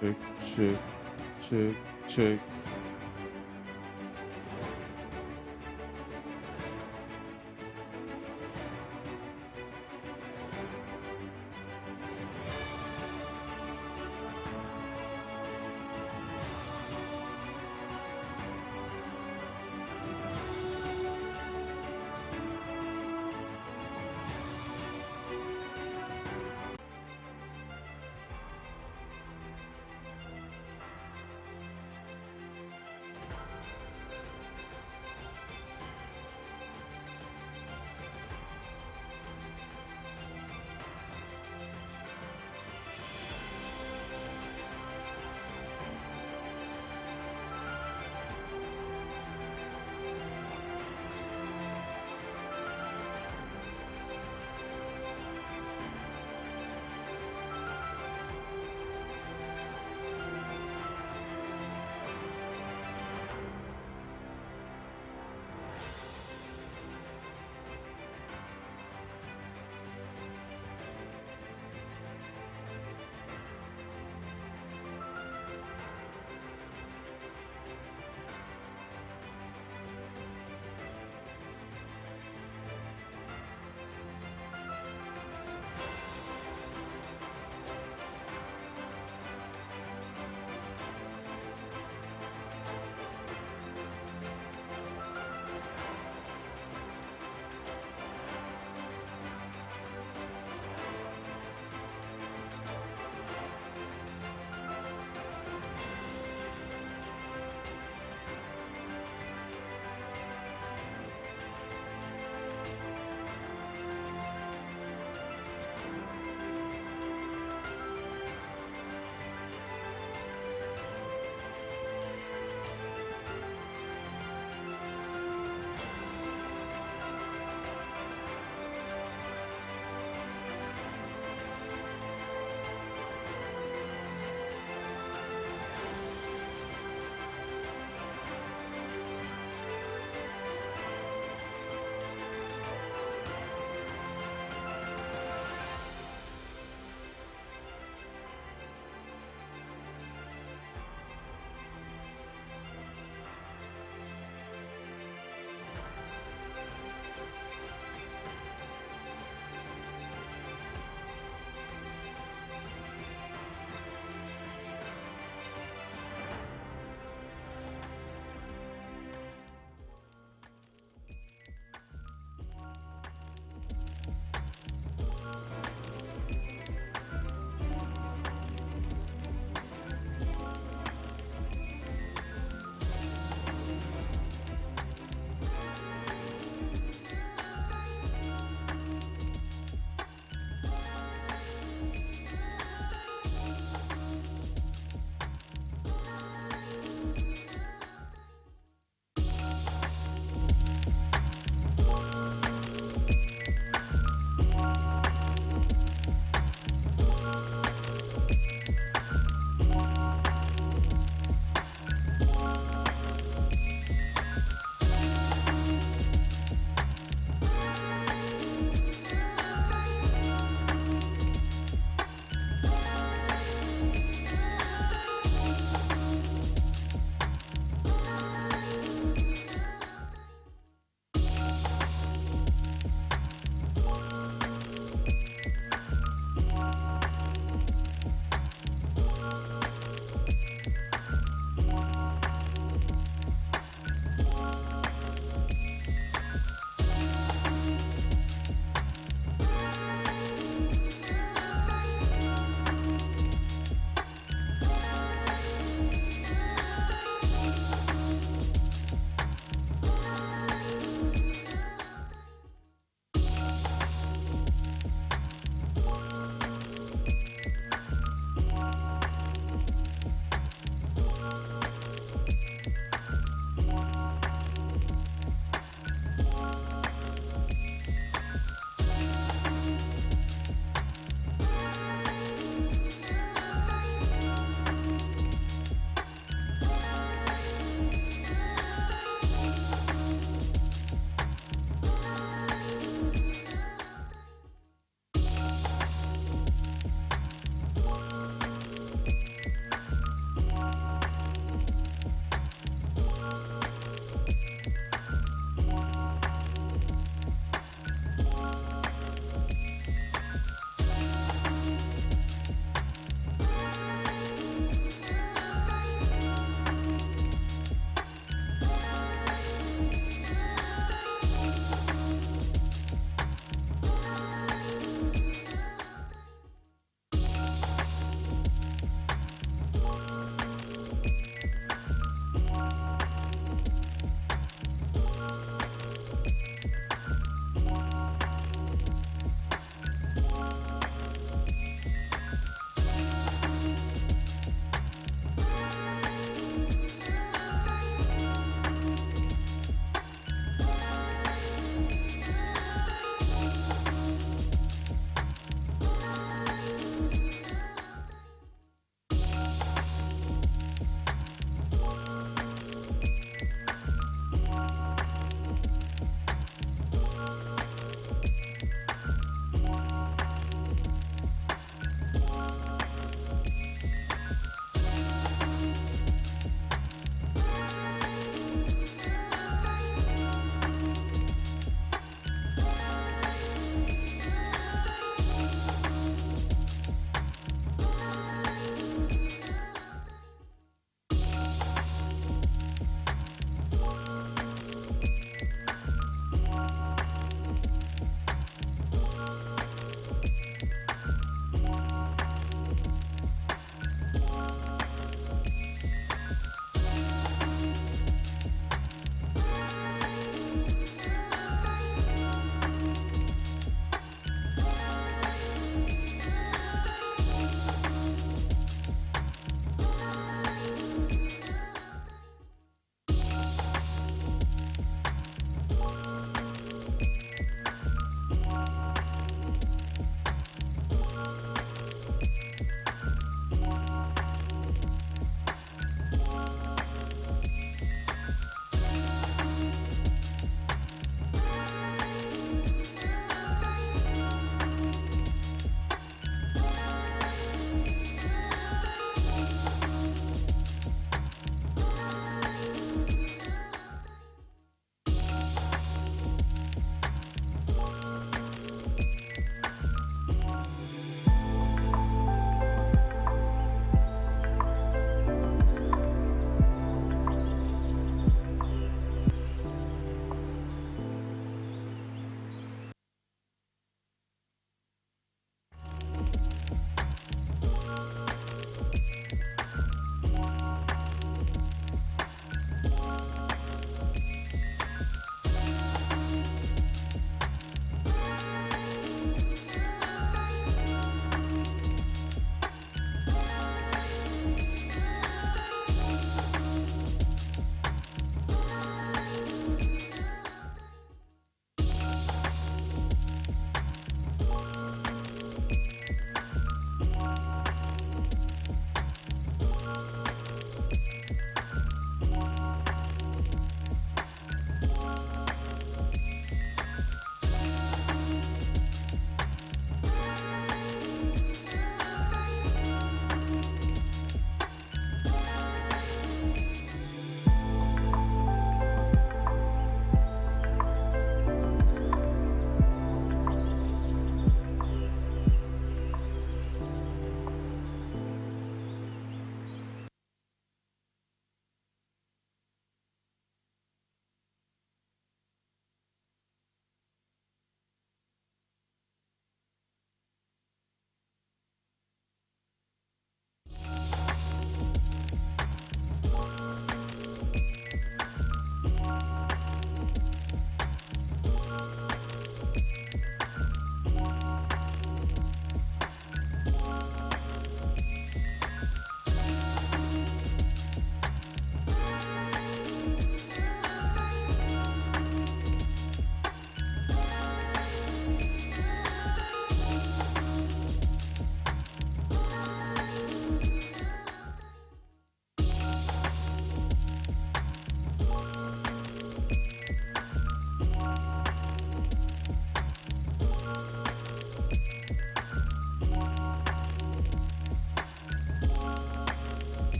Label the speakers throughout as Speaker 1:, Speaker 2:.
Speaker 1: check, check, check, check.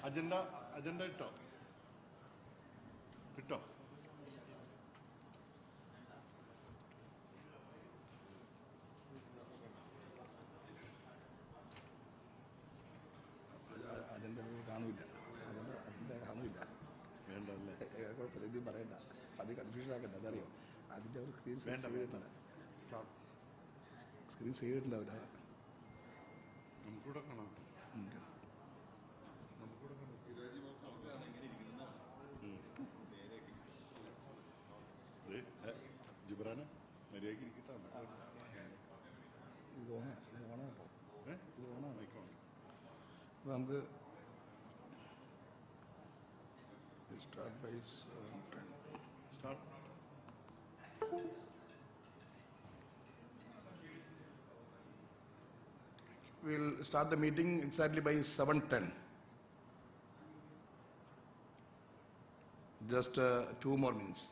Speaker 2: agenda ഇട്ടോ കിട്ടോ
Speaker 3: agenda കാണില്ല കാണില്ല
Speaker 2: വേണ്ടല്ലേ
Speaker 3: കുഴപ്പമില്ല ഇതും പറയണ്ട അത് കൺഫ്യൂഷൻ ആക്കണ്ട അതറിയോ അതിൻ്റെ അവർ സ്ക്രീൻ സേവ് ചെയ്തിട്ടില്ല സ്ക്രീൻ സേവ് ചെയ്തിട്ടുണ്ടാവില്ല
Speaker 2: നമുക്കൂടെ കാണാം ജിബ്രാന് മര്യാദയ്ക്ക് ഇരിക്കട്ടാണ്
Speaker 3: ഇത് ഓണാ കേട്ടോ ഇത് ഓണാണ്
Speaker 2: ആയിക്കോട്ടെ
Speaker 3: അപ്പോൾ നമുക്ക് start by
Speaker 2: start
Speaker 3: we'll start the meeting exactly by 7:10. Just 2 more minutes.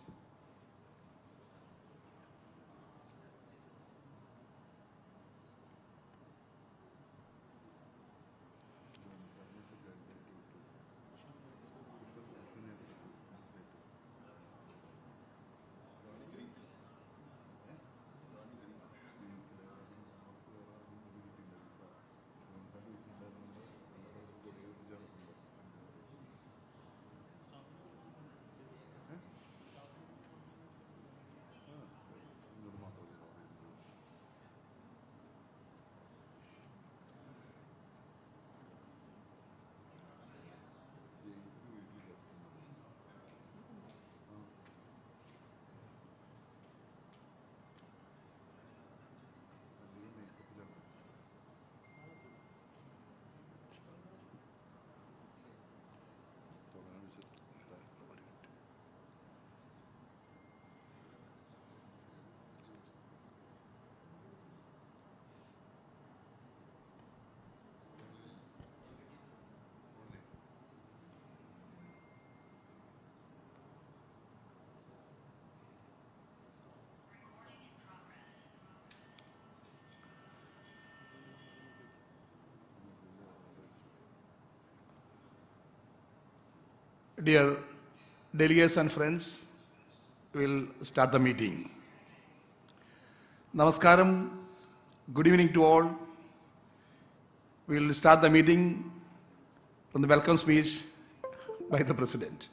Speaker 3: Dear delegates and friends, we'll start the meeting. Namaskaram, good evening to all. We'll start the meeting from the welcome speech by the President.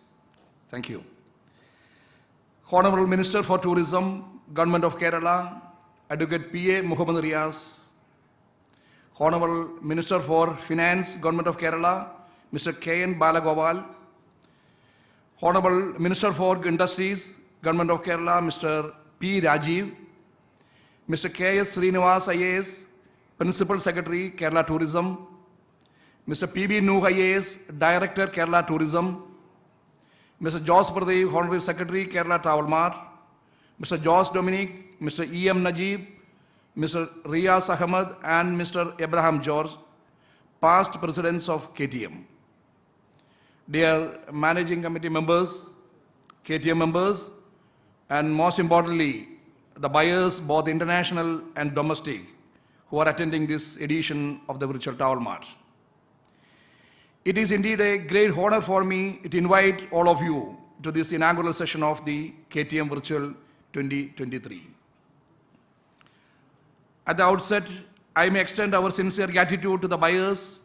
Speaker 3: Thank you. Honorable Minister for Tourism, Government of Kerala, Advocate P.A. Muhammad Riaz, Honorable Minister for Finance, Government of Kerala, Mr. K.N. Balagopal, Honorable Minister for Industries, Government of Kerala, Mr. P. Rajiv, Mr. K.S. Srinivas IAS, Principal Secretary, Kerala Tourism, Mr. P.B. Nuh IAS, Director, Kerala Tourism, Mr. Jos Pradeep, Honorary Secretary, Kerala Travel Mart, Mr. Jos Dominic, Mr. E.M. Najib, Mr. Riyas Ahmed, and Mr. Abraham George, past presidents of KTM. Dear Managing Committee members, KTM members, and most importantly, the buyers, both international and domestic, who are attending this edition of the Virtual Travel Mart. It is indeed a great honor for me to invite all of you to this inaugural session of the KTM Virtual 2023. At the outset, I may extend our sincere gratitude to the buyers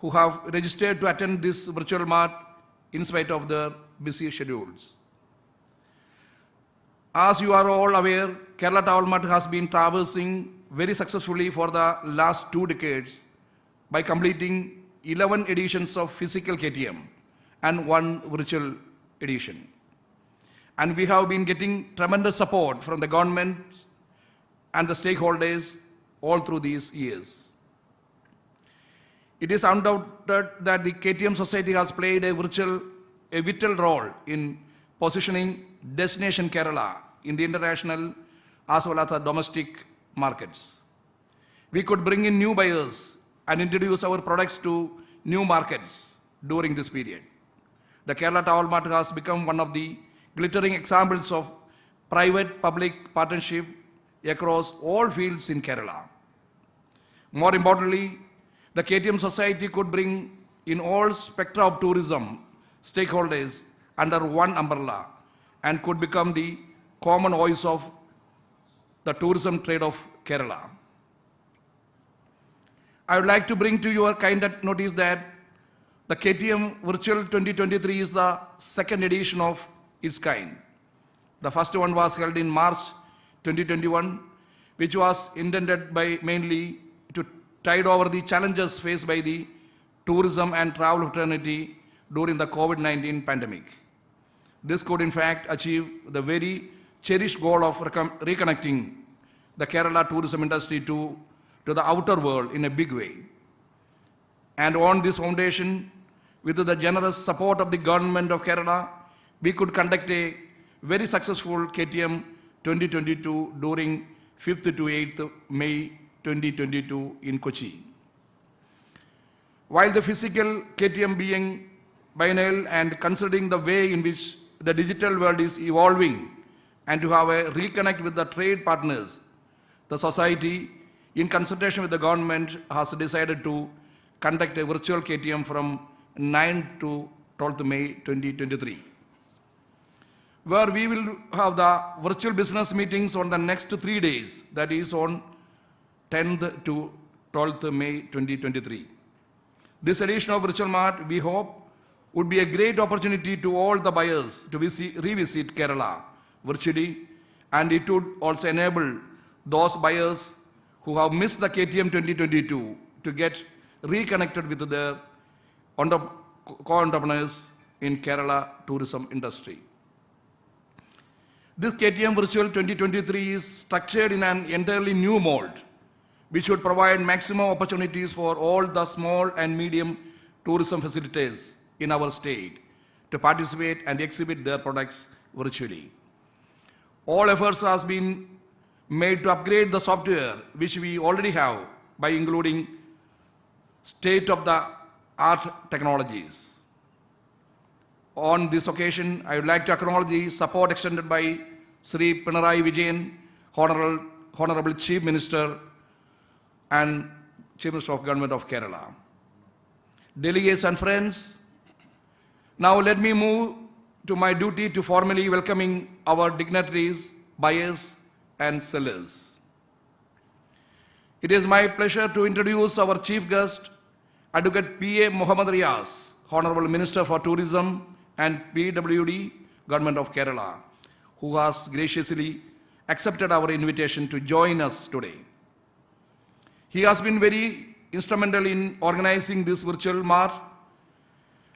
Speaker 3: who have registered to attend this virtual mart in spite of their busy schedules. As you are all aware, Kerala Travel Mart has been traversing very successfully for the last 2 decades by completing 11 editions of physical KTM and 1 virtual edition. And we have been getting tremendous support from the government and the stakeholders all through these years. It is undoubted that the KTM Society has played a vital role in positioning destination Kerala in the international as well as the domestic markets. We could bring in new buyers and introduce our products to new markets during this period. The Kerala Travel Mart has become one of the glittering examples of private-public partnership across all fields in Kerala. More importantly, the KTM Society could bring in all spectra of tourism stakeholders under one umbrella and could become the common voice of the tourism trade of Kerala. I would like to bring to your kind notice that the KTM Virtual 2023 is the second edition of its kind. The first one was held in March 2021, which was intended mainly to tide over the challenges faced by the tourism and travel fraternity during the COVID-19 pandemic. This could in fact achieve the very cherished goal of reconnecting the Kerala tourism industry to the outer world in a big way. And on this foundation, with the generous support of the government of Kerala, we could conduct a very successful KTM 2022 during 5th to 8th May 2022 in Kochi. While the physical KTM being biennial and considering the way in which the digital world is evolving and to have a reconnect with the trade partners, the society, in consultation with the government, has decided to conduct a virtual KTM from 9th to 12th May 2023, where we will have the virtual business meetings on the next 3 days, that is on 10th to 12th May 2023. This edition of Virtual Mart, we hope, would be a great opportunity to all the buyers to revisit Kerala virtually, and it would also enable those buyers who have missed the KTM 2022 to get reconnected with their co-entrepreneurs in Kerala tourism industry. This KTM Virtual 2023 is structured in an entirely new mold, which would provide maximum opportunities for all the small and medium tourism facilitators in our state to participate and exhibit their products virtually. All efforts have been made to upgrade the software which we already have by including state-of-the-art technologies. On this occasion, I would like to acknowledge the support extended by Sri Pinarayi Vijayan, Honorable Chief Minister and Chief Minister of Government of Kerala. Delegates and friends, now let me move to my duty to formally welcoming our dignitaries, buyers, and sellers. It is my pleasure to introduce our chief guest, Advocate P.A. Muhammad Riaz, Honorable Minister for Tourism and PWD, Government of Kerala, who has graciously accepted our invitation to join us today. He has been very instrumental in organizing this virtual mart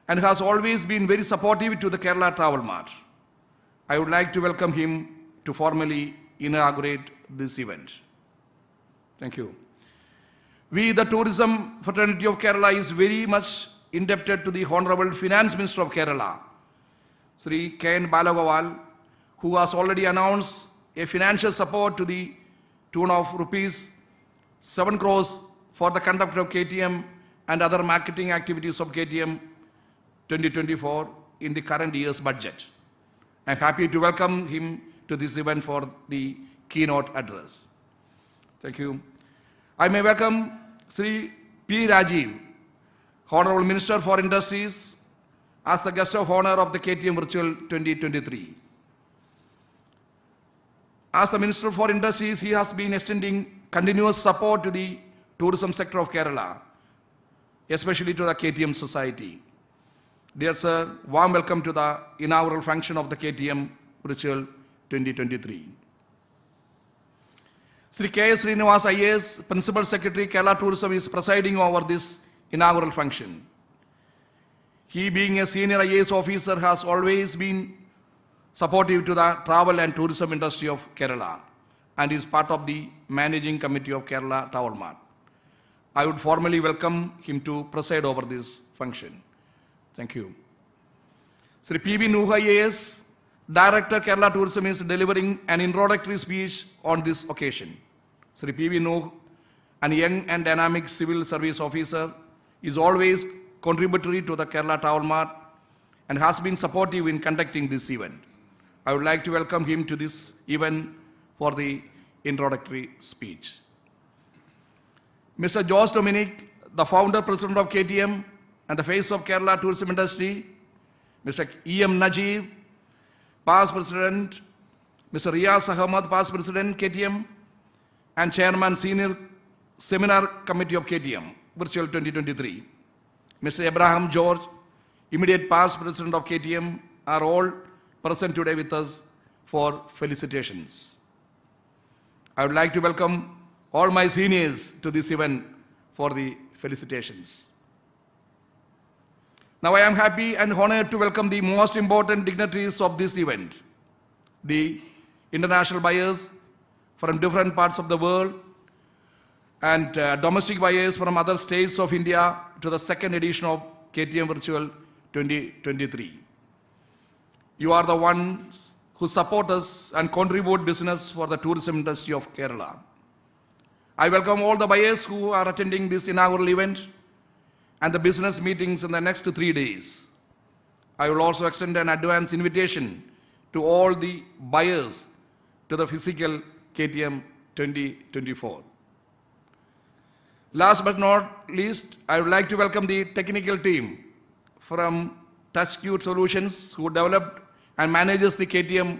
Speaker 3: and has always been very supportive to the Kerala Travel Mart. I would like to welcome him to formally inaugurate this event. Thank you. We, the Tourism Fraternity of Kerala, is very much indebted to the Honorable Finance Minister of Kerala, Sri K.N. Balagowal, who has already announced a financial support to the tune of rupees 7 crores for the conduct of KTM and other marketing activities of KTM 2024 in the current year's budget. I am happy to welcome him to this event for the keynote address. Thank you. I may welcome Sri P. Rajiv, Honorable Minister for Industries, as the guest of honor of the KTM Virtual 2023. As the Minister for Industries, he has been extending continuous support to the tourism sector of Kerala, especially to the KTM Society. Dear sir, warm welcome to the inaugural function of the KTM Virtual 2023. Sri K.S. Srinivas IAS, Principal Secretary, Kerala Tourism, is presiding over this inaugural function. He, being a senior IAS officer, has always been supportive to the travel and tourism industry of Kerala and is part of the managing committee of Kerala Travel Mart. I would formally welcome him to preside over this function. Thank you. Sri P.B. Nuh IAS, Director Kerala Tourism, is delivering an introductory speech on this occasion. Sri P.B. Nuh, a young and dynamic civil service officer, is always contributory to the Kerala Travel Mart and has been supportive in conducting this event. I would like to welcome him to this event for the introductory speech. Mr. Jose Dominic, the founder president of KTM, and the face of Kerala tourism industry, Mr. E.M. Najib, past President, Mr. Riyaz Ahmad, past President, KTM, and Chairman, Senior Seminar Committee of KTM, Virtual 2023. Mr. Abraham George, immediate past President of KTM, are all present today with us for felicitations. I would like to welcome all my seniors to this event for the felicitations. Now I am happy and honored to welcome the most important dignitaries of this event, the international buyers from different parts of the world and domestic buyers from other states of India to the second edition of KTM Virtual 2023. You are the ones who support us and contribute business for the tourism industry of Kerala. I welcome all the buyers who are attending this inaugural event and the business meetings in the next 3 days. I will also extend an advance invitation to all the buyers to the physical KTM 2024. Last but not least, I would like to welcome the technical team from TouchQ Solutions who developed and manages the KTM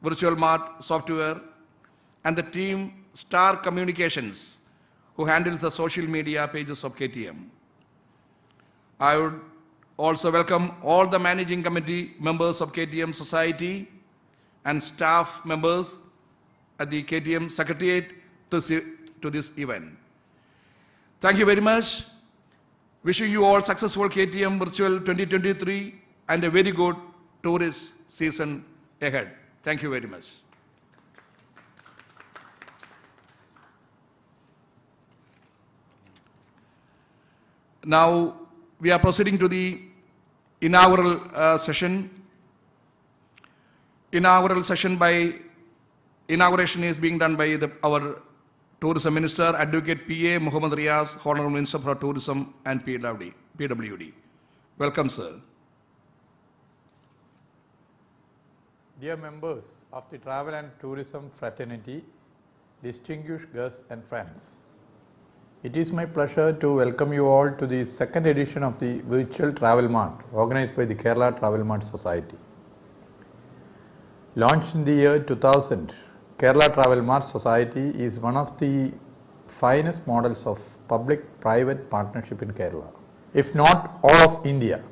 Speaker 3: Virtual Mart software, and the team Star Communications who handles the social media pages of KTM. I would also welcome all the managing committee members of KTM Society and staff members at the KTM Secretariat to this event. Thank you very much. Wishing you all successful KTM Virtual 2023 and a very good tourist season ahead. Thank you very much. Now we are proceeding to the inaugural session. Inauguration is being done by our Tourism Minister, Advocate P.A. Muhammad Riyaz, Honorable Minister for Tourism and PWD. Welcome, sir.
Speaker 4: Dear members of the Travel and Tourism Fraternity, distinguished guests and friends, it is my pleasure to welcome you all to the second edition of the Virtual Travel Mart organized by the Kerala Travel Mart Society. Launched in the year 2000, Kerala Travel Mart Society is one of the finest models of public-private partnership in Kerala, if not all of India.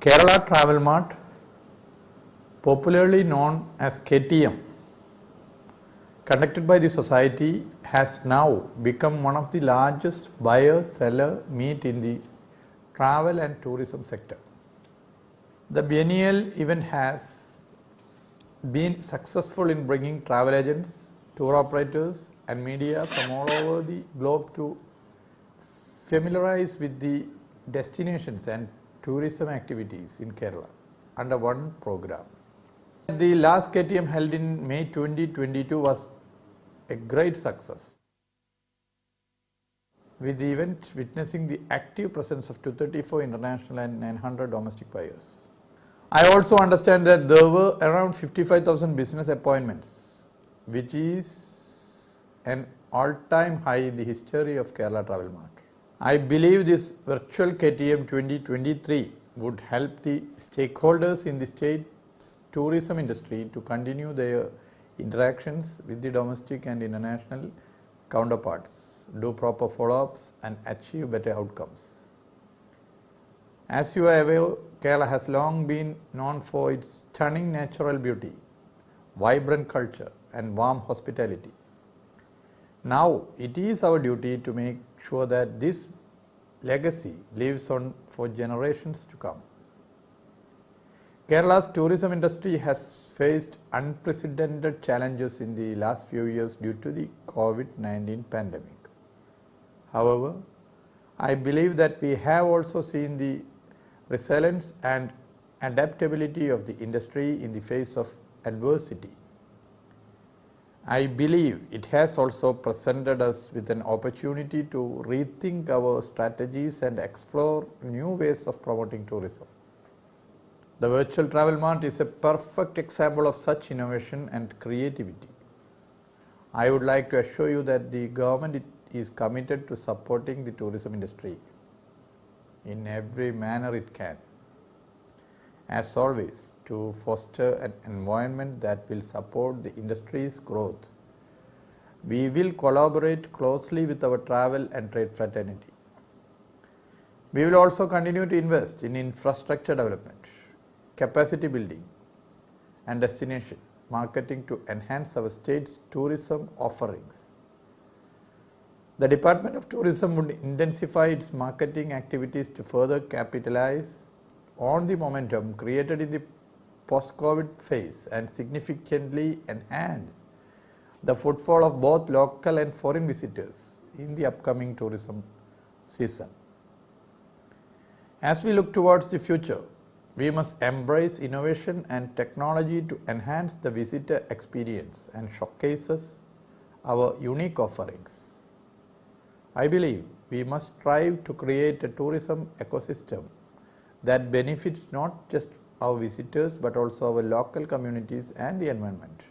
Speaker 4: Kerala Travel Mart, popularly known as KTM, conducted by the society, has now become one of the largest buyer-seller meet in the travel and tourism sector. The biennial event has been successful in bringing travel agents, tour operators and media from all over the globe to familiarize with the destinations and tourism activities in Kerala under one program. The last KTM held in May 2022 was a great success, with the event witnessing the active presence of 234 international and 900 domestic buyers. I also understand that there were around 55,000 business appointments, which is an all-time high in the history of Kerala Travel Mart. I believe this virtual KTM 2023 would help the stakeholders in the state's tourism industry to continue their interactions with the domestic and international counterparts, do proper follow-ups and achieve better outcomes. As you are aware, Kerala has long been known for its stunning natural beauty, vibrant culture and warm hospitality. Now it is our duty to make sure that this legacy lives on for generations to come. Kerala's tourism industry has faced unprecedented challenges in the last few years due to the COVID-19 pandemic. However, I believe that we have also seen the resilience and adaptability of the industry in the face of adversity. I believe it has also presented us with an opportunity to rethink our strategies and explore new ways of promoting tourism. The Virtual Travel Mart is a perfect example of such innovation and creativity. I would like to assure you that the government is committed to supporting the tourism industry. in every manner it can. As always, to foster an environment that will support the industry's growth, we will collaborate closely with our travel and trade fraternity. We will also continue to invest in infrastructure development, capacity building, and destination marketing to enhance our state's tourism offerings. The Department of Tourism would intensify its marketing activities to further capitalize on the momentum created in the post-COVID phase and significantly enhance the footfall of both local and foreign visitors in the upcoming tourism season. As we look towards the future, we must embrace innovation and technology to enhance the visitor experience and showcases our unique offerings. I believe we must strive to create a tourism ecosystem that benefits not just our visitors but also our local communities and the environment.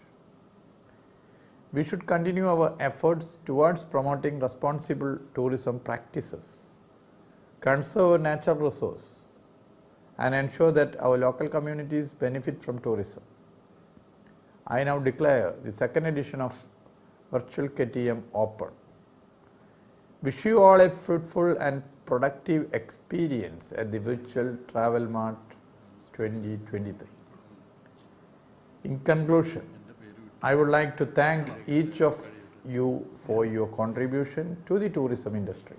Speaker 4: We should continue our efforts towards promoting responsible tourism practices, conserve natural resources, and ensure that our local communities benefit from tourism. I now declare the second edition of Virtual KTM open. Wish you all a fruitful and productive experience at the Virtual Travel Mart 2023. In conclusion, I would like to thank each of you for your contribution to the tourism industry.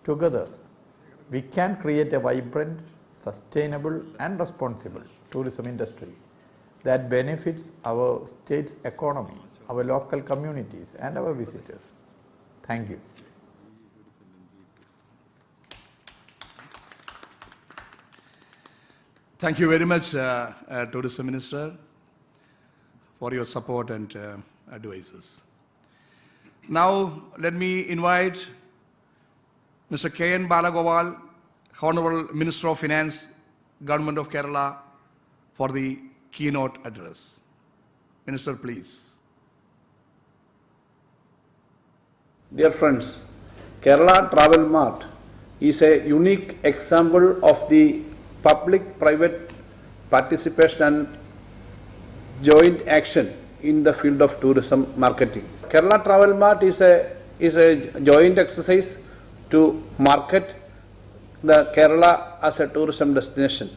Speaker 4: Together, we can create a vibrant, sustainable and responsible tourism industry that benefits our state's economy, our local communities and our visitors. Thank you.
Speaker 3: Thank you very much, Tourism Minister, for your support and advices. Now, let me invite Mr. K.N. Balagopal, Honorable Minister of Finance, Government of Kerala, for the keynote address. Minister, please.
Speaker 5: Dear friends, Kerala Travel Mart is a unique example of the public-private participation and joint action in the field of tourism marketing. Kerala Travel Mart is a joint exercise to market the Kerala as a tourism destination.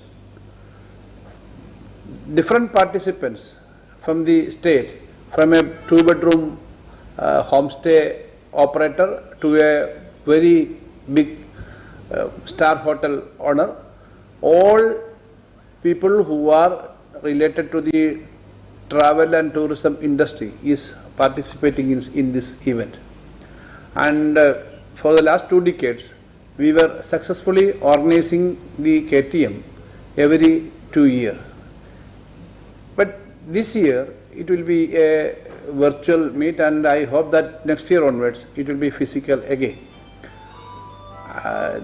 Speaker 5: Different participants from the state, from a two-bedroom homestay operator to a very big star hotel owner, all people who are related to the travel and tourism industry is participating in this event. And for the last 2 decades, we were successfully organizing the KTM every 2 years. But this year, it will be a virtual meet, and I hope that next year onwards, it will be physical again.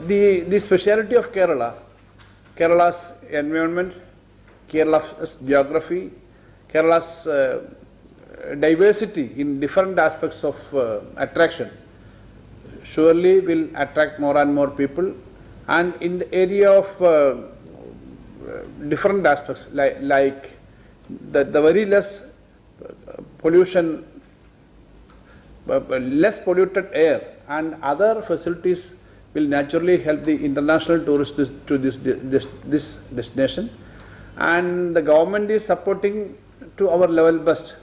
Speaker 5: The speciality of Kerala, Kerala's environment, Kerala's geography, Kerala's diversity in different aspects of attraction surely will attract more and more people, and in the area of different aspects like the very less pollution, less polluted air and other facilities will naturally help the international tourists to this destination, and the government is supporting to our level best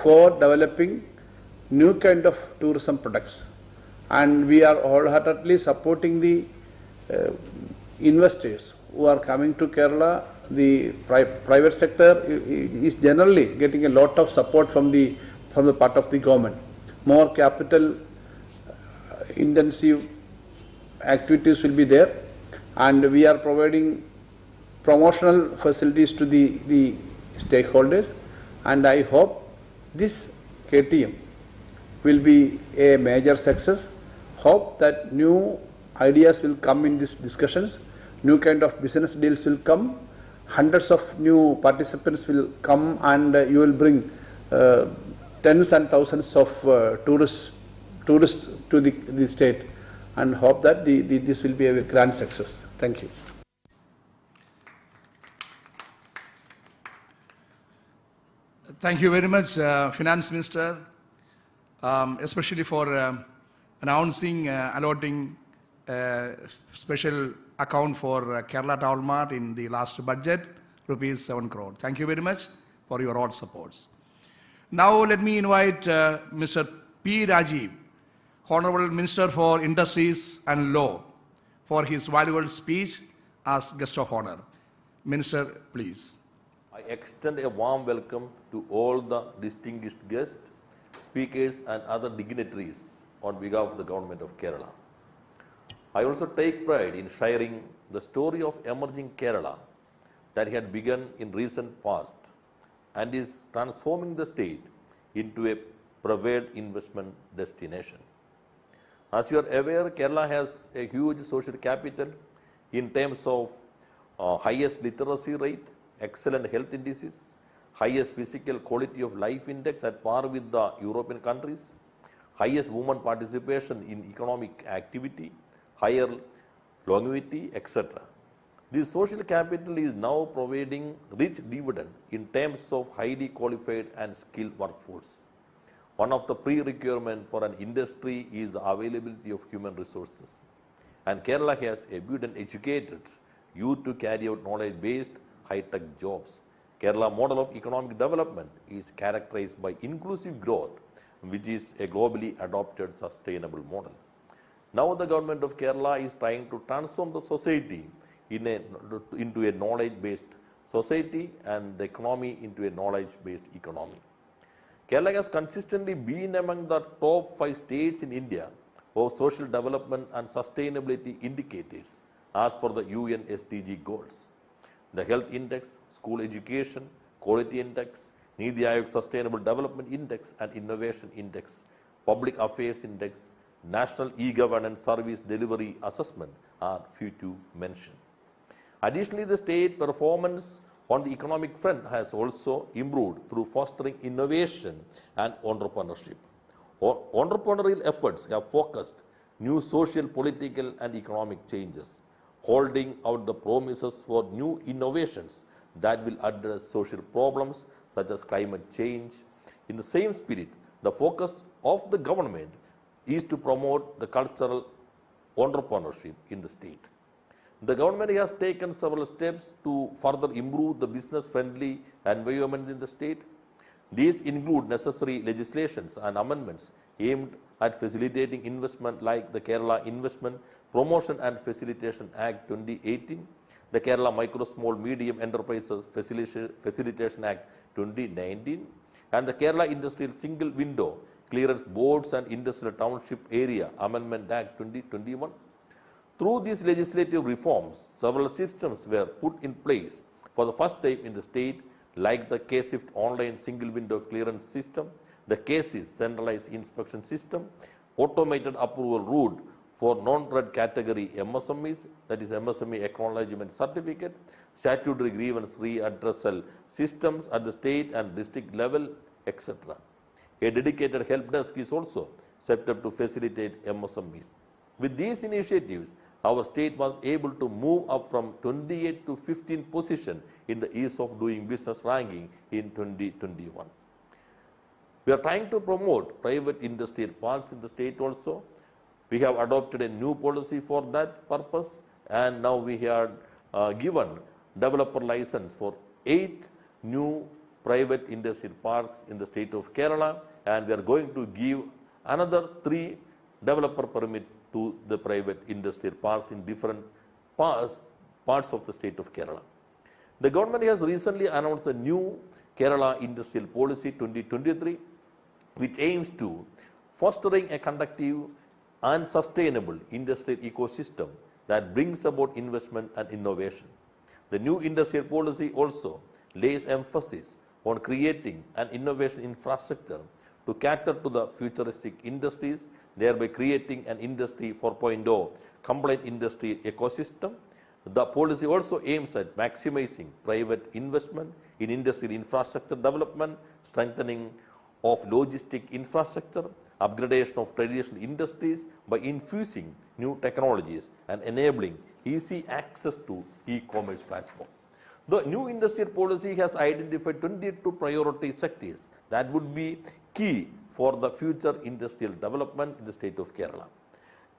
Speaker 5: for developing new kind of tourism products, and we are wholeheartedly supporting the investors who are coming to Kerala. The private sector is generally getting a lot of support from the part of the government. More capital intensive activities will be there, and we are providing promotional facilities to the stakeholders, and I hope this KTM will be a major success. Hope that new ideas will come in these discussions, new kind of business deals will come, hundreds of new participants will come, and you will bring tens and thousands of tourists to the state, and hope that this will be a grand success. Thank you.
Speaker 3: Thank you very much, Finance Minister, especially for announcing, allotting special account for Kerala Town Mart in the last budget, rupees 7 crore. Thank you very much for your all supports. Now let me invite Mr. P. Rajiv, Honorable Minister for Industries and Law, for his valuable speech as guest of honor. Minister, please.
Speaker 6: I extend a warm welcome to all the distinguished guests, speakers and other dignitaries on behalf of the Government of Kerala. I also take pride in sharing the story of emerging Kerala that had begun in recent past and is transforming the state into a preferred investment destination. As you are aware, Kerala has a huge social capital in terms of highest literacy rate, excellent health indices, highest physical quality of life index at par with the European countries, highest women participation in economic activity, higher longevity, etc. This social capital is now providing rich dividend in terms of highly qualified and skilled workforce. One of the pre-requirements for an industry is the availability of human resources. And Kerala has abundant educated youth to carry out knowledge-based high-tech jobs. Kerala model of economic development is characterized by inclusive growth, which is a globally adopted sustainable model. Now the government of Kerala is trying to transform the society into a knowledge-based society and the economy into a knowledge-based economy. Kerala has consistently been among the top 5 states in India for social development and sustainability indicators as per the UN SDG goals. The Health Index, School Education, Quality Index, Niti Aayog Sustainable Development Index and Innovation Index, Public Affairs Index, National E-Governance Service Delivery Assessment are few to mention. Additionally, the state performance on the economic front has also improved through fostering innovation and entrepreneurship. Entrepreneurial efforts have focused new social, political and economic changes, holding out the promises for new innovations that will address social problems such as climate change. In the same spirit, the focus of the government is to promote the cultural entrepreneurship in the state. The government has taken several steps to further improve the business-friendly environment in the state. These include necessary legislations and amendments aimed at facilitating investment like the Kerala Investment Promotion and Facilitation Act 2018, the Kerala Micro Small Medium Enterprises Facilitation Act 2019, and the Kerala Industrial Single Window Clearance Boards and Industrial Township Area Amendment Act 2021. Through these legislative reforms, several systems were put in place for the first time in the state, like the KSIFT Online Single Window Clearance System, the KSIS Centralized Inspection System, Automated Approval Route for Non-RED Category MSMEs, that is MSME Acknowledgement Certificate, Statutory Grievance Readdressal Systems at the state and district level, etc. A dedicated help desk is also set up to facilitate MSMEs. With these initiatives, our state was able to move up from 28 to 15 position in the ease of doing business ranking in 2021. We are trying to promote private industrial parks in the state also. We have adopted a new policy for that purpose, and now we have given developer license for 8 new private industrial parks in the state of Kerala, and we are going to give another 3 developer permit to the private industrial parks in different parts of the state of Kerala. The government has recently announced the new Kerala Industrial Policy 2023, which aims to fostering a conducive and sustainable industrial ecosystem that brings about investment and innovation. The new industrial policy also lays emphasis on creating an innovation infrastructure to cater to the futuristic industries, thereby creating an Industry 4.0 compliant industry ecosystem. The policy also aims at maximizing private investment in industrial infrastructure development, strengthening of logistic infrastructure, upgradation of traditional industries by infusing new technologies and enabling easy access to e-commerce platform. The new industrial policy has identified 22 priority sectors that would be key for the future industrial development in the state of Kerala,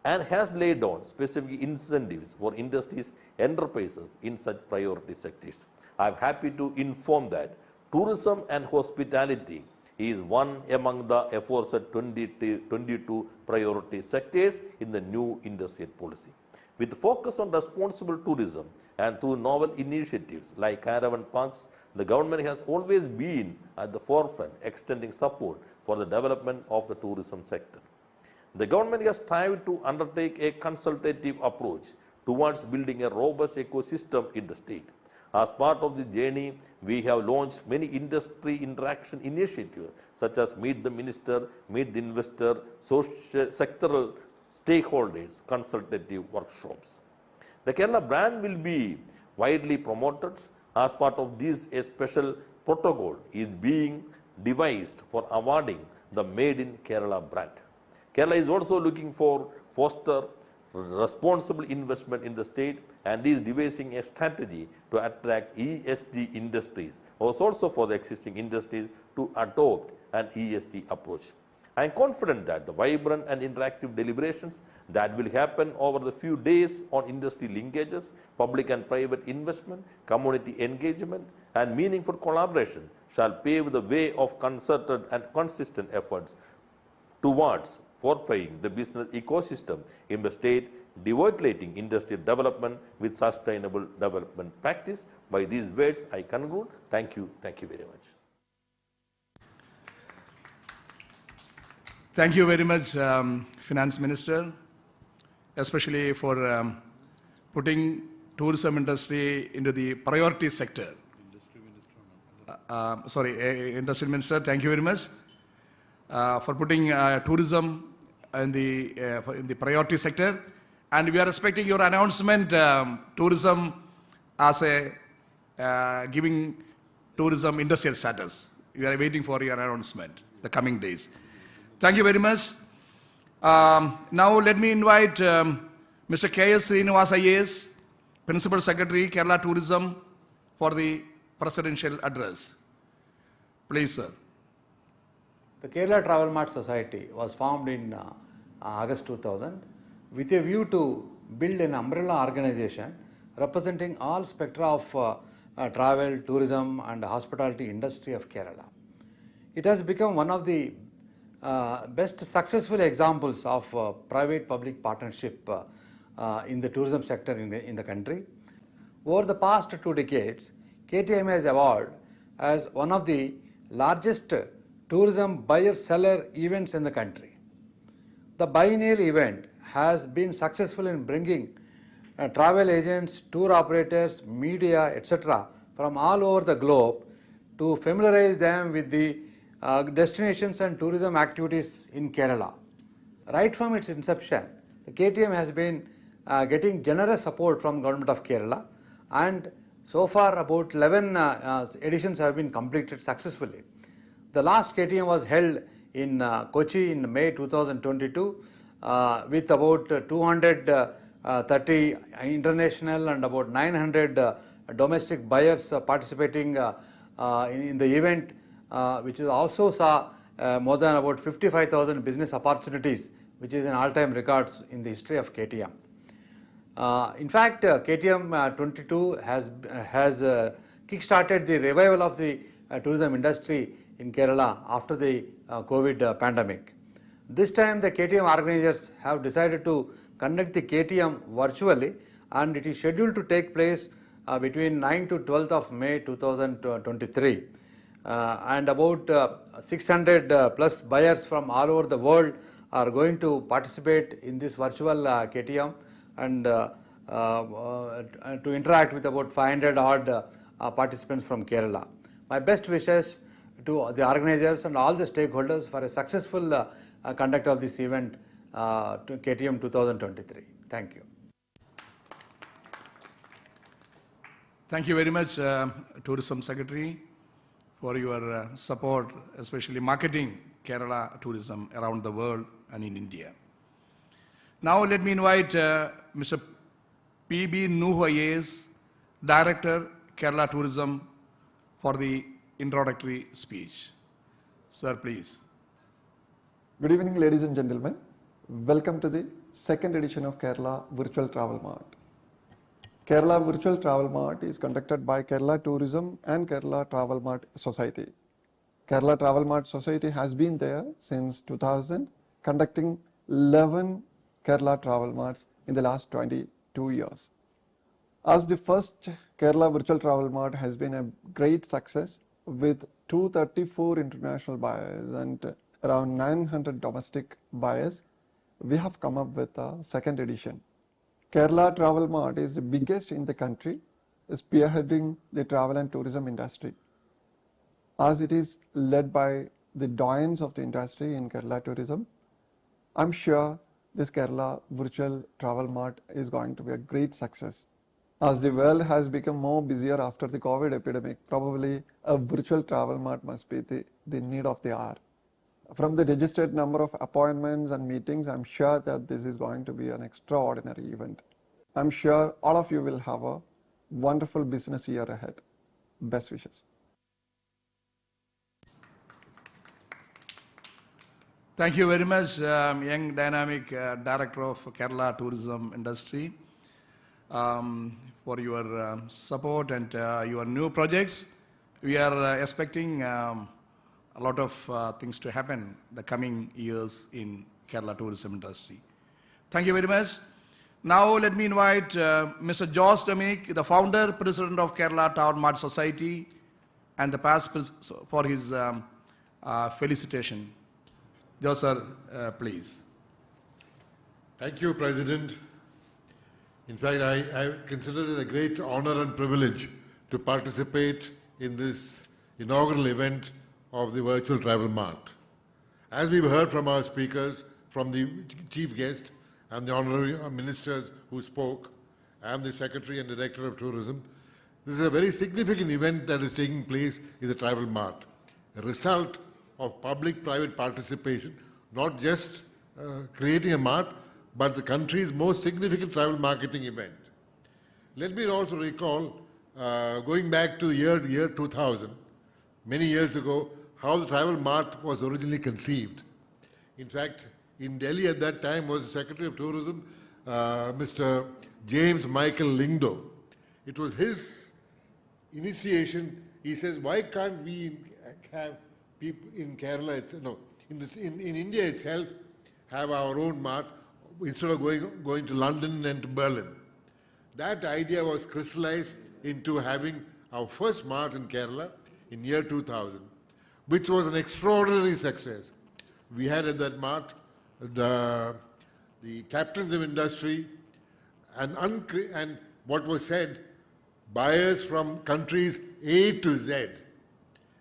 Speaker 6: and has laid down specific incentives for industries, enterprises in such priority sectors. I am happy to inform that tourism and hospitality is one among the aforesaid 22 priority sectors in the new industrial policy. With focus on responsible tourism and through novel initiatives like caravan parks, the government has always been at the forefront, extending support for the development of the tourism sector. The government has strived to undertake a consultative approach towards building a robust ecosystem in the state. As part of this journey, we have launched many industry interaction initiatives such as Meet the Minister, Meet the Investor, sectoral stakeholders, consultative workshops. The Kerala brand will be widely promoted. As part of this, a special protocol is being devised for awarding the Made in Kerala brand. Kerala is also looking for foster responsible investment in the state and is devising a strategy to attract ESG industries, also for the existing industries to adopt an ESG approach. I am confident that the vibrant and interactive deliberations that will happen over the few days on industry linkages, public and private investment, community engagement, and meaningful collaboration shall pave the way of concerted and consistent efforts towards fortifying the business ecosystem in the state, devotelating industrial development with sustainable development practice. By these words, I conclude. Thank you. Thank you very much.
Speaker 3: Thank you very much, Finance Minister, especially for putting tourism industry into the priority sector. Industry Minister, thank you very much for putting tourism in the priority sector. And we are expecting your announcement, tourism as a giving tourism industrial status. We are waiting for your announcement the coming days. Thank you very much. Now let me invite Mr. K.S. Srinivas IAS, Principal Secretary, Kerala Tourism, for the presidential address. Please, sir.
Speaker 7: The Kerala Travel Mart Society was formed in August 2000 with a view to build an umbrella organization representing all spectra of travel, tourism and hospitality industry of Kerala. It has become one of the best successful examples of private-public partnership in the tourism sector in the country. Over the past 2 decades, KTM has evolved as one of the largest tourism buyer-seller events in the country. The biennial event has been successful in bringing travel agents, tour operators, media, etc. from all over the globe to familiarize them with the destinations and tourism activities in Kerala. Right from its inception, the KTM has been getting generous support from Government of Kerala, and so far about 11 editions have been completed successfully. The last KTM was held in Kochi in May 2022 with about 230 international and about 900 domestic buyers participating in the event, which is also saw more than about 55,000 business opportunities, which is an all-time record in the history of KTM. In fact, KTM 22 has kick-started the revival of the tourism industry in Kerala after the COVID pandemic. This time the KTM organizers have decided to conduct the KTM virtually, and it is scheduled to take place between 9th to 12th of May 2023. And about 600 plus buyers from all over the world are going to participate in this virtual KTM and to interact with about 500 odd participants from Kerala. My best wishes to the organizers and all the stakeholders for a successful conduct of this event to KTM 2023. Thank you.
Speaker 3: Thank you very much, Tourism Secretary, for your support, especially marketing Kerala tourism around the world and in India. Now let me invite Mr. P.B. Nuhu IAS, Director, Kerala Tourism, for the introductory speech. Sir, please.
Speaker 8: Good evening, ladies and gentlemen. Welcome to the second edition of Kerala Virtual Travel Mart. Kerala Virtual Travel Mart is conducted by Kerala Tourism and Kerala Travel Mart Society. Kerala Travel Mart Society has been there since 2000, conducting 11 Kerala Travel Marts in the last 22 years. As the first Kerala Virtual Travel Mart has been a great success with 234 international buyers and around 900 domestic buyers, we have come up with a second edition. Kerala Travel Mart is the biggest in the country, spearheading the travel and tourism industry. As it is led by the doyens of the industry in Kerala tourism, I'm sure this Kerala Virtual Travel Mart is going to be a great success. As the world has become more busier after the COVID epidemic, probably a virtual travel mart must be the need of the hour. From the registered number of appointments and meetings, I'm sure that this is going to be an extraordinary event. I'm sure all of you will have a wonderful business year ahead. Best wishes.
Speaker 3: Thank you very much, young dynamic Director of Kerala Tourism Industry, for your support and your new projects. We are expecting a lot of things to happen the coming years in Kerala tourism industry. Thank you very much. Now let me invite Mr. George Dominic, the founder, president of Kerala Travel Mart Society, and the past for his felicitation. George sir, please.
Speaker 2: Thank you, President. In fact, I consider it a great honor and privilege to participate in this inaugural event of the Virtual Travel Mart. As we've heard from our speakers, from the chief guest and the honorary ministers who spoke, and the Secretary and Director of Tourism, this is a very significant event that is taking place in the Travel Mart, a result of public-private participation, not just creating a mart, but the country's most significant travel marketing event. Let me also recall, going back to the year 2000, many years ago, how the travel mart was originally conceived. In fact, in Delhi at that time was the Secretary of Tourism, Mr. James Michael Lingdo. It was his initiation. He says, why can't we have people in Kerala, no, in India itself, have our own mart instead of going to London and to Berlin. That idea was crystallized into having our first mart in Kerala in year 2000, which was an extraordinary success. We had at that mart the captains of industry and what was said, buyers from countries A to Z,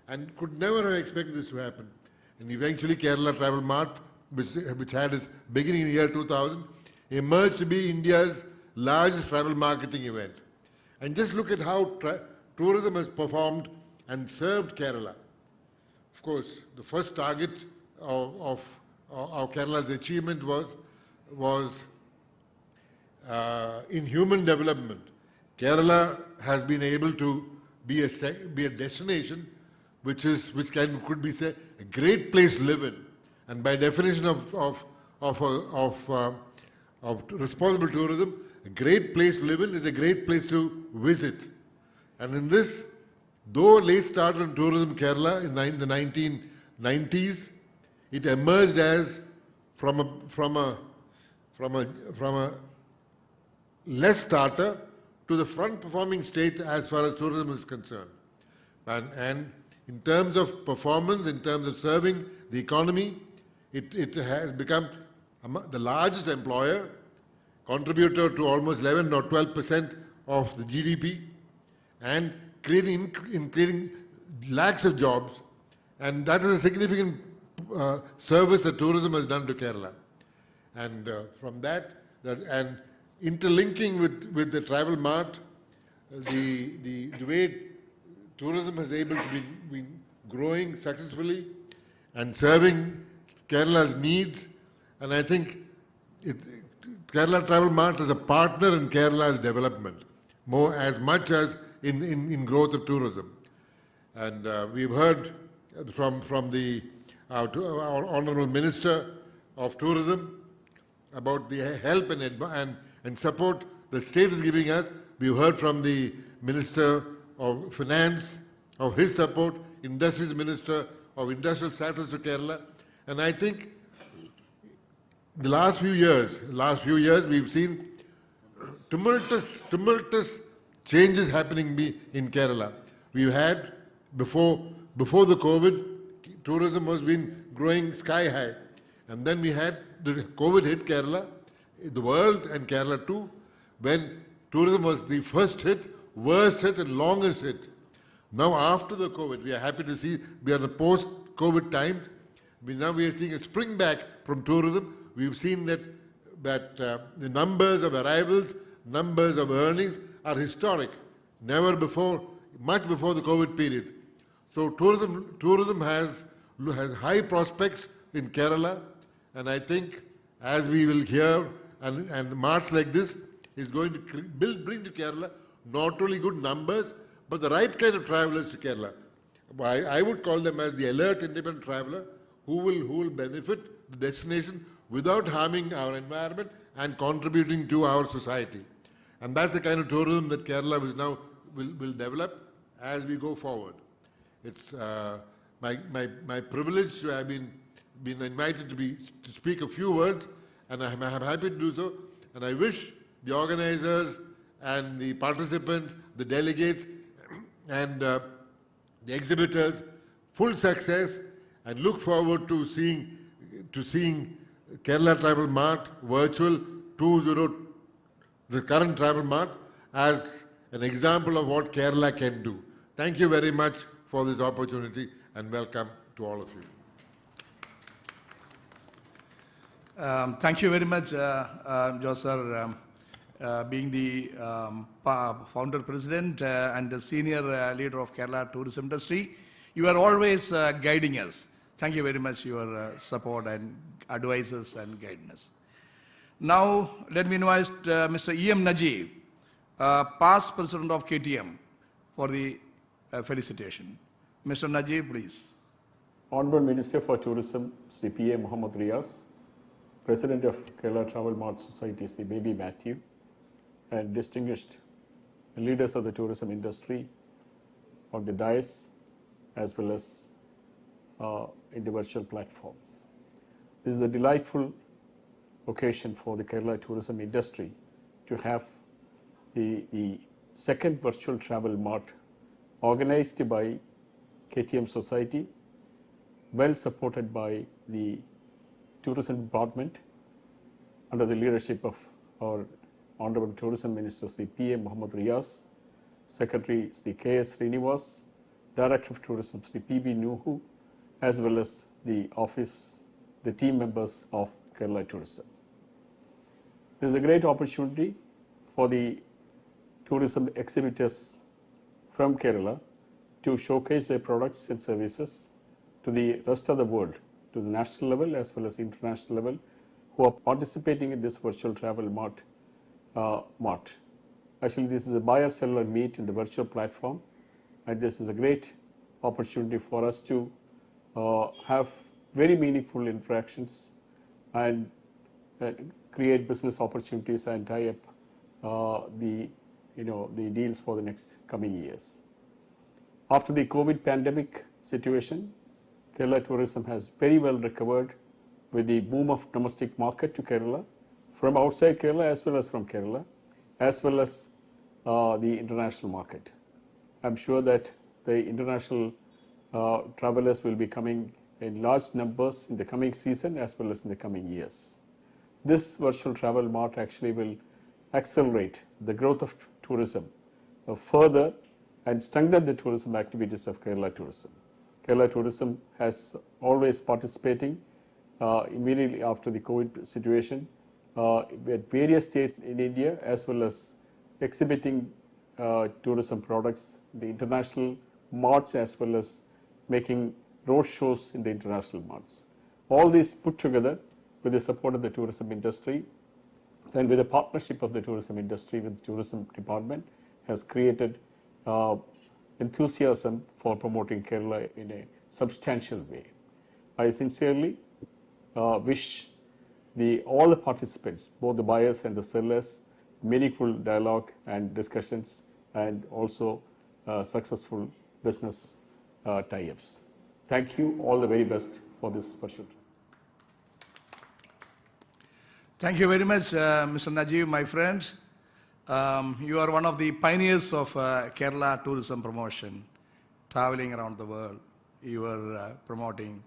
Speaker 2: and could never have expected this to happen. And eventually Kerala Travel Mart, which had its beginning in the year 2000, emerged to be India's largest travel marketing event. And just look at how tourism has performed and served Kerala. Of course, the first target of Kerala's achievement was in human development. Kerala has been able to be a destination which could be said a great place to live in, and by definition of responsible tourism, a great place to live in is a great place to visit. And in this, though late started in tourism Kerala in the 1990s, it emerged as from a less starter to the front performing state as far as tourism is concerned. And in terms of performance, in terms of serving the economy, it has become the largest employer, contributor to almost 11 or 12% of the GDP, and creating lakhs of jobs. And that is a significant service that tourism has done to Kerala. And from that, and interlinking with the travel mart, the way tourism has able to be growing successfully, and serving Kerala's needs. And I think Kerala Travel Mart is a partner in Kerala's development, as much as in growth of tourism. And we've heard from our Honourable Minister of Tourism about the help and support the state is giving us. We've heard from the Minister of Finance of his support, Industries Minister of Industrial Status to Kerala. And I think the last few years we've seen tumultuous changes happening in Kerala. We've had, before the COVID, tourism was been growing sky high. And then we had the COVID hit Kerala, the world and Kerala too, when tourism was the first hit, worst hit and longest hit. Now after the COVID, we are happy to see we are in the post-COVID times. Now we are seeing a spring back from tourism. We've seen that the numbers of arrivals, numbers of earnings are historic. Never before, much before the COVID period. So tourism has high prospects in Kerala, and I think as we will hear, and march like this is going to bring to Kerala not only good numbers, but the right kind of travelers to Kerala. I would call them as the alert independent traveler who will benefit the destination without harming our environment and contributing to our society. And that's the kind of tourism that Kerala will develop as we go forward. It's my privilege to have been invited to speak a few words, and I'm happy to do so. And I wish the organizers and the participants, the delegates, and the exhibitors full success, and look forward to seeing Kerala Travel Mart Virtual 2.0, the current Travel Mart, as an example of what Kerala can do. Thank you very much for this opportunity, and welcome to all of you.
Speaker 3: Thank you very much, Jose sir, being the founder president and the senior leader of Kerala tourism industry. You are always guiding us. Thank you very much for your support and advices and guidance. Now, let me invite Mr. E.M. Najib, past president of KTM, for the felicitation. Mr. Najib, please.
Speaker 9: Honorable Minister for Tourism, Sri P.A. Muhammad Riaz, President of Kerala Travel Mart Society, Sri Baby Matthew, and distinguished leaders of the tourism industry on the dais as well as in the virtual platform. This is a delightful occasion for the Kerala tourism industry to have the second virtual travel mart organized by KTM Society, well supported by the tourism department under the leadership of our Honorable Tourism Minister Sri P.A. Muhammad Riaz, Secretary Sri K.S. Srinivas, Director of Tourism Sri P.B. Nuhu, as well as the office, the team members of Kerala Tourism. This is a great opportunity for the tourism exhibitors from Kerala to showcase their products and services to the rest of the world, to the national level as well as international level, who are participating in this virtual travel mart. Actually, this is a buyer-seller meet in the virtual platform, and this is a great opportunity for us to have very meaningful interactions and create business opportunities and tie up the deals for the next coming years. After the COVID pandemic situation, Kerala tourism has very well recovered with the boom of domestic market to Kerala, from outside Kerala as well as from Kerala, as well as the international market. I'm sure that the international travelers will be coming in large numbers in the coming season as well as in the coming years. This virtual travel mart actually will accelerate the growth of tourism further and strengthen the tourism activities of Kerala tourism. Kerala tourism has always participating immediately after the COVID situation at various states in India, as well as exhibiting tourism products, the international marts, as well as making road shows in the international marts. All these put together with the support of the tourism industry and with the partnership of the tourism industry with the tourism department has created enthusiasm for promoting Kerala in a substantial way. I sincerely wish all the participants, both the buyers and the sellers, meaningful dialogue and discussions, and also successful business tie-ups. Thank you. All the very best for this pursuit.
Speaker 3: Thank you very much, Mr. Najib, my friend. You are one of the pioneers of Kerala tourism promotion, traveling around the world. You were promoting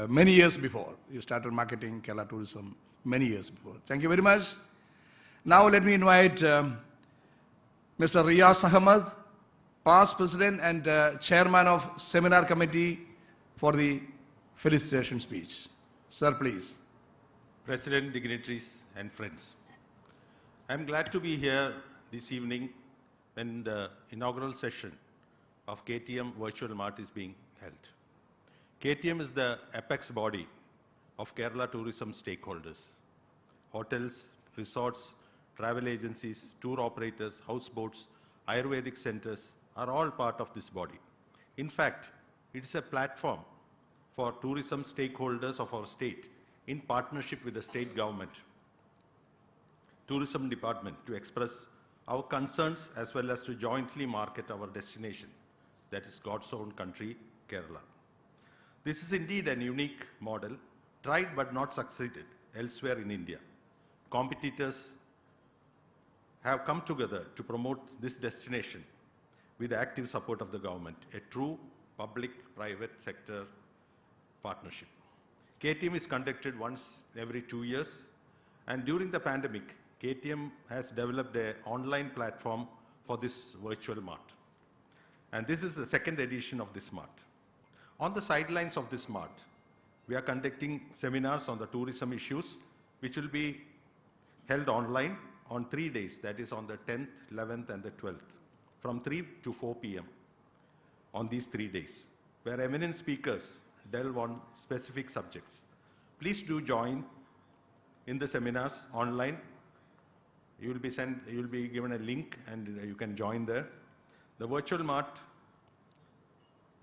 Speaker 3: many years before. You started marketing Kerala tourism many years before. Thank you very much. Now let me invite Mr. Riyaz Ahmed, past president and chairman of seminar committee, for the felicitation speech. Sir, please.
Speaker 10: President, dignitaries and friends. I'm glad to be here this evening when the inaugural session of KTM Virtual Mart is being held. KTM is the apex body of Kerala tourism stakeholders. Hotels, resorts, travel agencies, tour operators, houseboats, Ayurvedic centers are all part of this body. In fact, it is a platform for tourism stakeholders of our state in partnership with the state government, tourism department, to express our concerns as well as to jointly market our destination, that is God's own country, Kerala. This is indeed an unique model, tried but not succeeded elsewhere in India. Competitors have come together to promote this destination with the active support of the government, a true public-private sector partnership. KTM is conducted once every 2 years, and during the pandemic, KTM has developed an online platform for this virtual mart. And this is the second edition of this mart. On the sidelines of this mart, we are conducting seminars on the tourism issues, which will be held online on 3 days, that is on the 10th, 11th, and the 12th, from 3 to 4 p.m. on these 3 days, where eminent speakers delve on specific subjects. Please do join in the seminars online. You will be given a link and you can join there. The virtual mart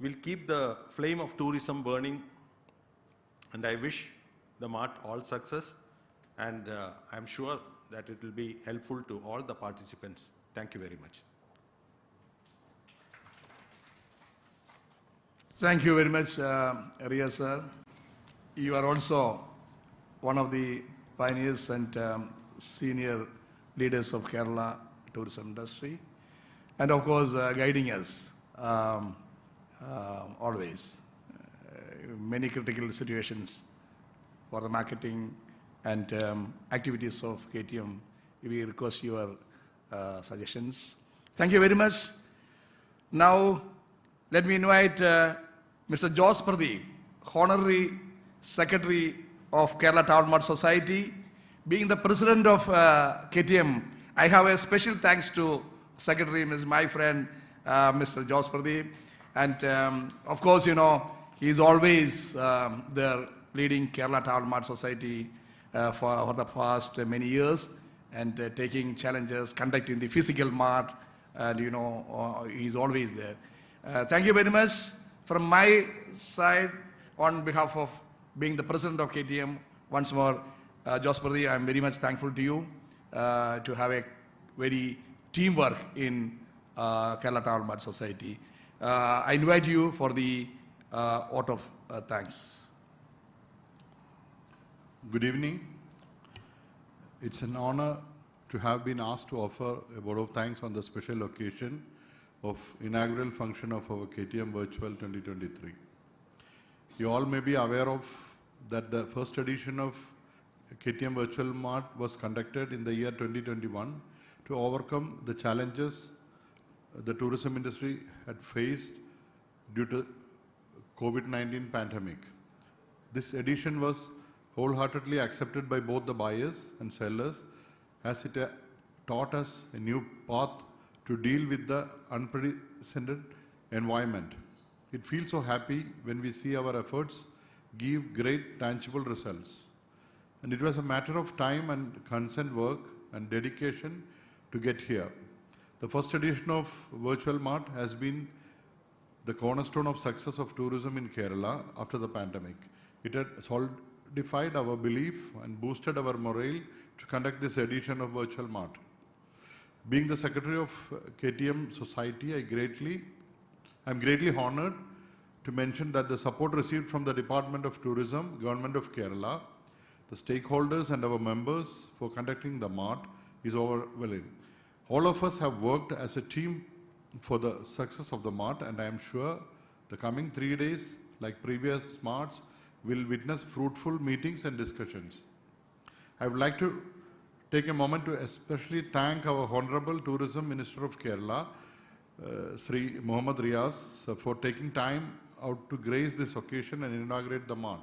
Speaker 10: will keep the flame of tourism burning, and I wish the mart all success, and I'm sure that it will be helpful to all the participants. Thank you very much.
Speaker 3: Thank you very much, Riyaz sir. You are also one of the pioneers and senior leaders of Kerala tourism industry, and of course guiding us always. Many critical situations for the marketing and activities of KTM. We request your suggestions. Thank you very much. Now, let me invite Mr. Jos Pradeep, Honorary Secretary of Kerala Town Mart Society. Being the president of KTM, I have a special thanks to Secretary, my friend, Mr. Jos Pradeep. And of course, you know, he is always there leading Kerala Town Mart Society for the past many years, and taking challenges, conducting the physical mart, and you know, he's always there. Thank you very much. From my side, on behalf of being the president of KTM, once more, Jos Pradeep, I'm very much thankful to you to have a very teamwork in Kerala Town Mart Society. I invite you for the vote of thanks.
Speaker 11: Good evening. It's an honor to have been asked to offer a vote of thanks on the special occasion of inaugural function of our KTM Virtual 2023. You all may be aware of that the first edition of KTM Virtual Mart was conducted in the year 2021 to overcome the challenges the tourism industry had faced due to COVID-19 pandemic. This edition was wholeheartedly accepted by both the buyers and sellers, as it taught us a new path to deal with the unprecedented environment. it feels so happy when we see our efforts give great tangible results. And it was a matter of time and consent work and dedication to get here. The first edition of Virtual Mart has been the cornerstone of success of tourism in Kerala after the pandemic. It had solidified our belief and boosted our morale to conduct this edition of Virtual Mart. Being the secretary of KTM Society, I'm greatly honored to mention that the support received from the Department of Tourism, Government of Kerala, the stakeholders and our members for conducting the Mart is overwhelming. All of us have worked as a team for the success of the Mart, and I am sure the coming 3 days, like previous Marts, will witness fruitful meetings and discussions. I would like to take a moment to especially thank our Honorable Tourism Minister of Kerala, Sri Mohammad Riaz, for taking time out to grace this occasion and inaugurate the Mart.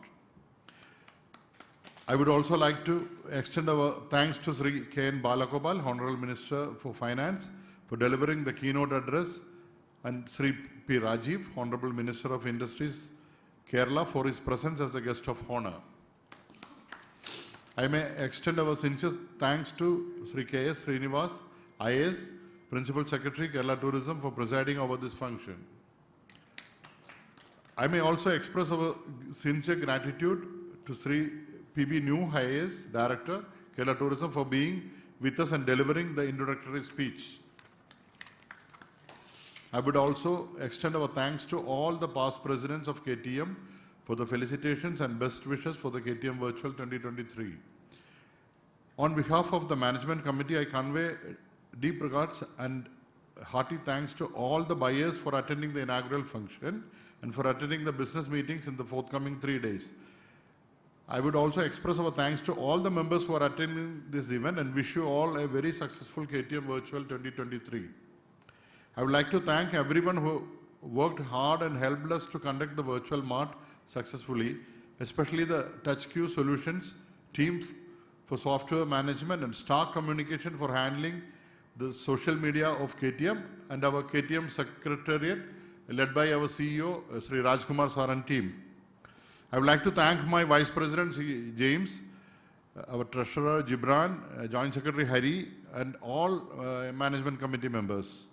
Speaker 11: I would also like to extend our thanks to Sri K.N. Balagopal, Honorable Minister for Finance, for delivering the keynote address, and Sri P. Rajiv, Honorable Minister of Industries, Kerala, for his presence as a guest of honor. I may extend our sincere thanks to Sri K.S. Srinivas, IAS, Principal Secretary, Kerala Tourism, for presiding over this function. I may also express our sincere gratitude to Sri P.B. New, IAS, Director, Kerala Tourism, for being with us and delivering the introductory speech. I would also extend our thanks to all the past presidents of KTM for the felicitations and best wishes for the KTM Virtual 2023. On behalf of the Management Committee, I convey deep regards and hearty thanks to all the buyers for attending the inaugural function and for attending the business meetings in the forthcoming 3 days. I would also express our thanks to all the members who are attending this event and wish you all a very successful KTM Virtual 2023. I would like to thank everyone who worked hard and helped us to conduct the Virtual Mart successfully, especially the TouchQ Solutions teams for software management and Star Communication for handling the social media of KTM, and our KTM Secretariat led by our CEO, Sri Rajkumar Sir and team. I would like to thank my Vice President, James, our Treasurer, Gibran, Joint Secretary, Hari, and all Management Committee members.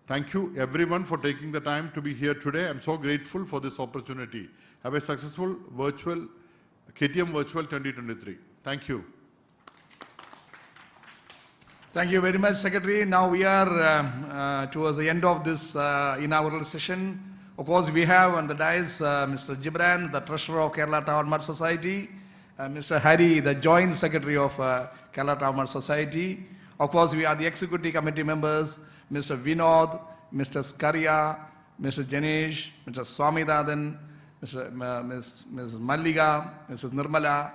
Speaker 11: Thank you everyone for taking the time to be here today. I'm so grateful for this opportunity. Have a successful KTM Virtual 2023. Thank you.
Speaker 3: Thank you very much, Secretary. Now we are towards the end of this inaugural session. Of course, we have on the dais Mr. Gibran, the Treasurer of Kerala Travel Mart Society, Mr. Hari, the Joint Secretary of Kerala Travel Mart Society. Of course, we are the Executive Committee members, Mr. Vinod, Mr. Skaria, Mr. Janesh, Mr. Swamithadan, Ms. Malliga, Mrs. Nirmala,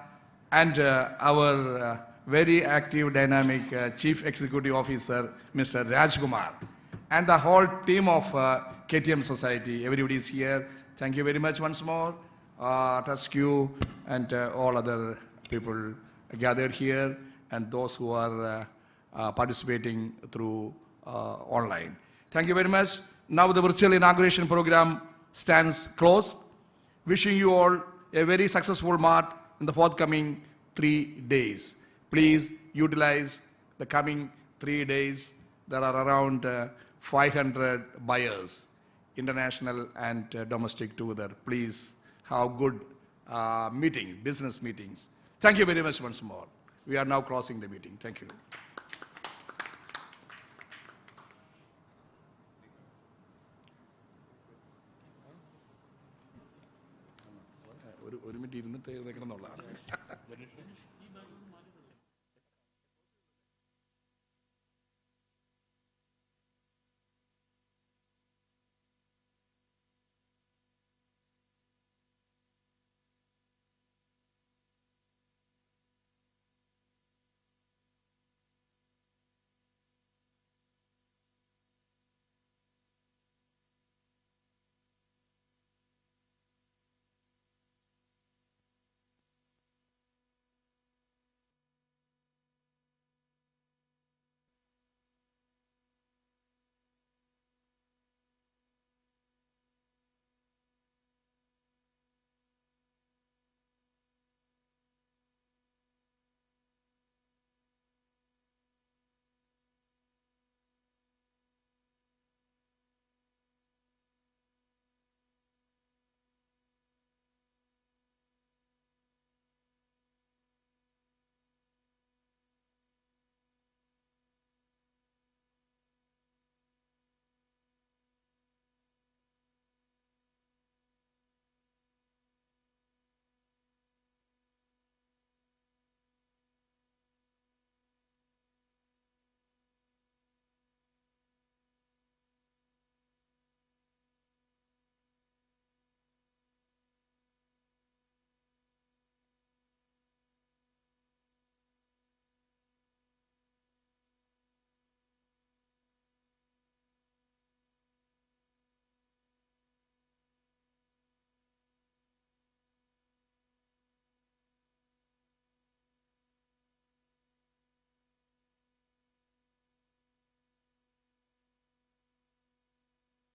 Speaker 3: and our very active, dynamic Chief Executive Officer, Mr. Rajkumar, and the whole team of KTM Society. Everybody is here. Thank you very much once more. TouchQ and all other people gathered here, and those who are participating through online. Thank you very much. Now the virtual inauguration program stands closed. Wishing you all a very successful Mart in the forthcoming 3 days. Please utilize the coming 3 days. There are around 500 buyers, international and domestic together. Please have good meetings, business meetings. Thank you very much once more. We are now closing the meeting. Thank you. ഒരു minute ഇരുന്നിട്ട് എഴുന്നേക്കണം എന്നുള്ളതാണ്.